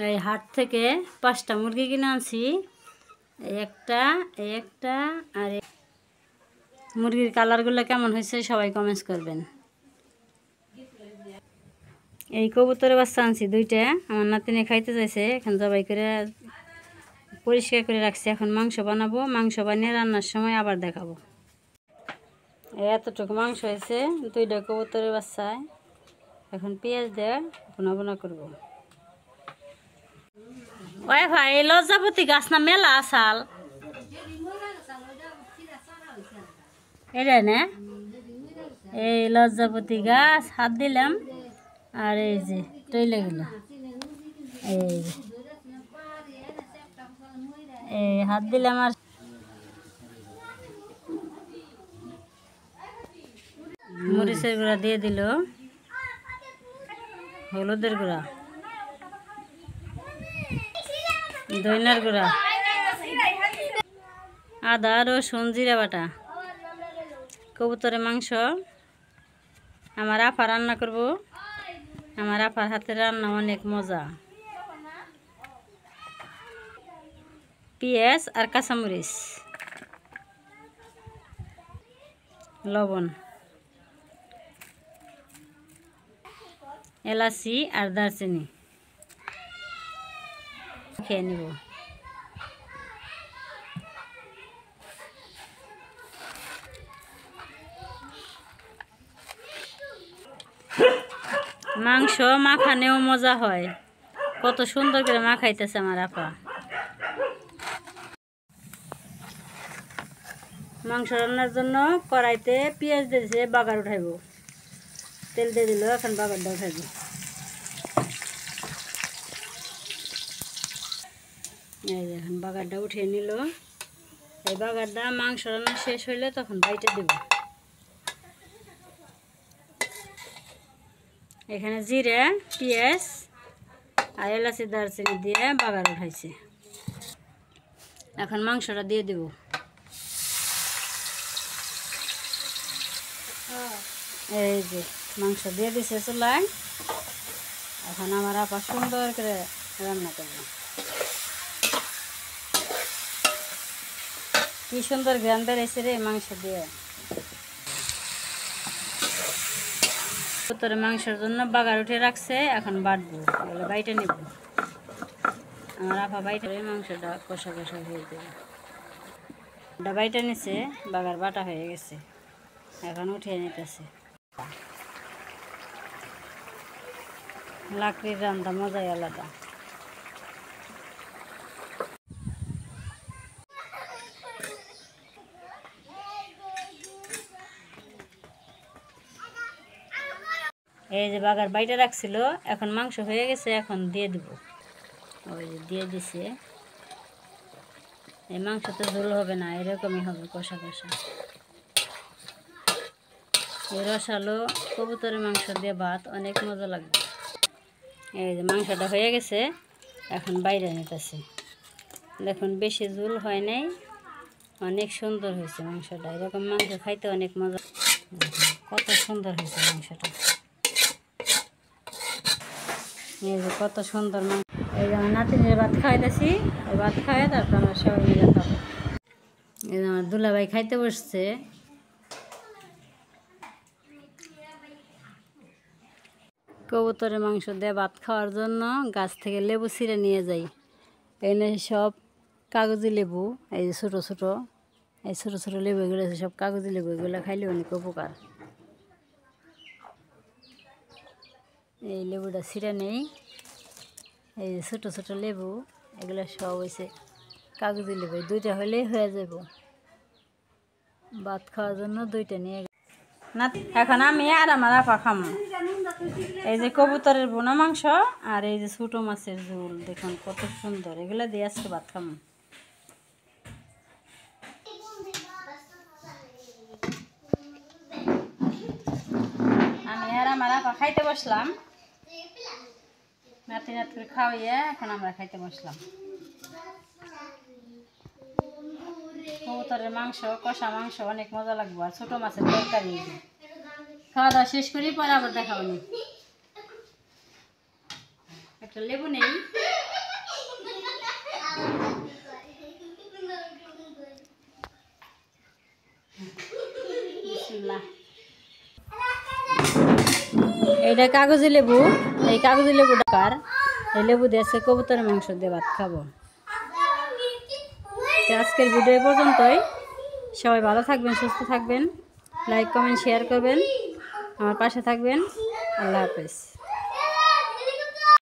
এই হাট থেকে 5টা মুরগি কিনে আনছি। একটা আর মুরগির কালারগুলো কেমন হয়েছে সবাই কমেন্টস করবেন। এই কবুতরের বাচ্চা আনছি 2টা, আমার নাতিনে খাইতে চাইছে। এখন জবাই করে পরিষ্কার করে রাখছি। এখন মাংস বানাবো, মাংস বানিয়ে রান্নার সময় আবার দেখাবো। এতটুকু মাংস হয়েছে 2টা কবুতরের বাচ্চায়। এখন পেঁয়াজ দিয়ে ভুনা ভুনা করবো। ওই ভাই লজ্জাপতি গাছ না মেলা আসাল এটা না, এই লজ্জাপতি গাছ হাত দিলাম আর এই যে টইলে গেল। এই হাত দিলাম আর মরিচের গুঁড়া দিয়ে দিল, হলুদের গুঁড়া, ধনিয়ার গুঁড়া, আদা রসুন জিরা বাটা। কবুতরের মাংস আমার আপা রান্না করব। আমার আপার হাতের রান্না অনেক মজা। পেঁয়াজ আর কাঁচামরিচ, লবণ, এলাচি আর দারচিনি খেয়ে নিব। মাংস মাখানেও মজা হয়, কত সুন্দর করে মাখাইতেছে আমার আপা। মাংস রান্নার জন্য কড়াইতে পেঁয়াজ দিয়েছে, বাগার উঠাইব। তেল দিয়ে দিল, এখন বাগারটা উঠাইব। এই এখন বাগারটা উঠিয়ে নিল। এই বাগারটা মাংস রান্না শেষ হইলে তখন বাইটে দেব। এখানে জিরা পেঁয়াজ আর এলাচি দারচিনি দিয়ে বাগার উঠাইছে। এখন মাংসটা দিয়ে দেব। এই যে মাংস দিয়ে দিছে চুলায়। এখন আমার আপা সুন্দর করে রান্না করবে। কি সুন্দর ঘ্রাণ বেড়েছে রে মাংস দিয়ে। কবুতরের মাংসের জন্য বাগার উঠে রাখছে, এখন বাটবো, বলে বাইটে নেব। আমার আপা বাইটে মাংসটা কষা কষা হয়ে যাবে। বাইটে নিছে, বাগার বাটা হয়ে গেছে, এখন উঠিয়ে নিতেছে। লাকড়ির রান্না মজাই আলাদা। এই যে বাগার বাইটে রাখছিল, এখন মাংস হয়ে গেছে, এখন দিয়ে দিব। ওই যে দিয়ে দিছে। এই মাংস তো ঝোল হবে না, এরকমই হবে কষা কষা। এই রসালো কবুতরের মাংস দিয়ে ভাত অনেক মজা লাগবে। এই যে মাংসটা হয়ে গেছে, এখন বাইরে নিতেছে। দেখুন বেশি ঝোল হয় নাই, অনেক সুন্দর হয়েছে মাংসটা। এরকম মাংস খাইতে অনেক মজা। কত সুন্দর হয়েছে মাংসটা। এই যে কত সুন্দর মাংস। এই যে আমার নাতিনের ভাত খাওয়াইতেছি, ওই ভাত খাওয়াই তারপর আমরা সবাই মিলে খাবো। এই যে আমার দুলাভাই খাইতে বসছে। কবুতরের মাংস দিয়ে ভাত খাওয়ার জন্য গাছ থেকে লেবু ছিঁড়ে নিয়ে যাই। এনে সব কাগজি লেবু, এই যে ছোটো ছোটো, এই ছোটো ছোটো লেবু এগুলো আছে সব কাগজি লেবু, এগুলো খাইলে অনেক উপকার। এই লেবুটা ছিঁড়ে নেই। এই যে ছোটো ছোটো লেবু, এগুলো সব হয়েছে কাগজি লেবু। 2টা হলেই হয়ে যাব। ভাত খাওয়ার জন্য 2টা নিয়ে না। এখন আমি আর আমার আপা খামো। এই যে কবুতরের বোনা মাংস আর এই যে ছোটো মাছের ঝোল, দেখুন কত সুন্দর। এগুলো দিয়ে আজকে ভাত খামো। আমি আর আমার আপা খাইতে বসলাম। নাতি নাতি করে খাওয়াইয়া এখন আমরা খাইতে বসলাম। কবুতরের মাংস, কষা মাংস অনেক মজা লাগবে। আর ছোটো মাছের তরকারি। খাওয়া দাওয়া শেষ করি, পরে আবার দেখাবো। একটা লেবু নেই। এইটা কাগজি লেবু, এই কাগজি লেবু ডাকার এই লেবু দিয়ে আজকে কবুতরের মাংস দিয়ে ভাত খাবো। তো আজকের ভিডিও এই পর্যন্তই। সবাই ভালো থাকবেন, সুস্থ থাকবেন, লাইক কমেন্ট শেয়ার করবেন, আমার পাশে থাকবেন। আল্লাহ হাফেজ।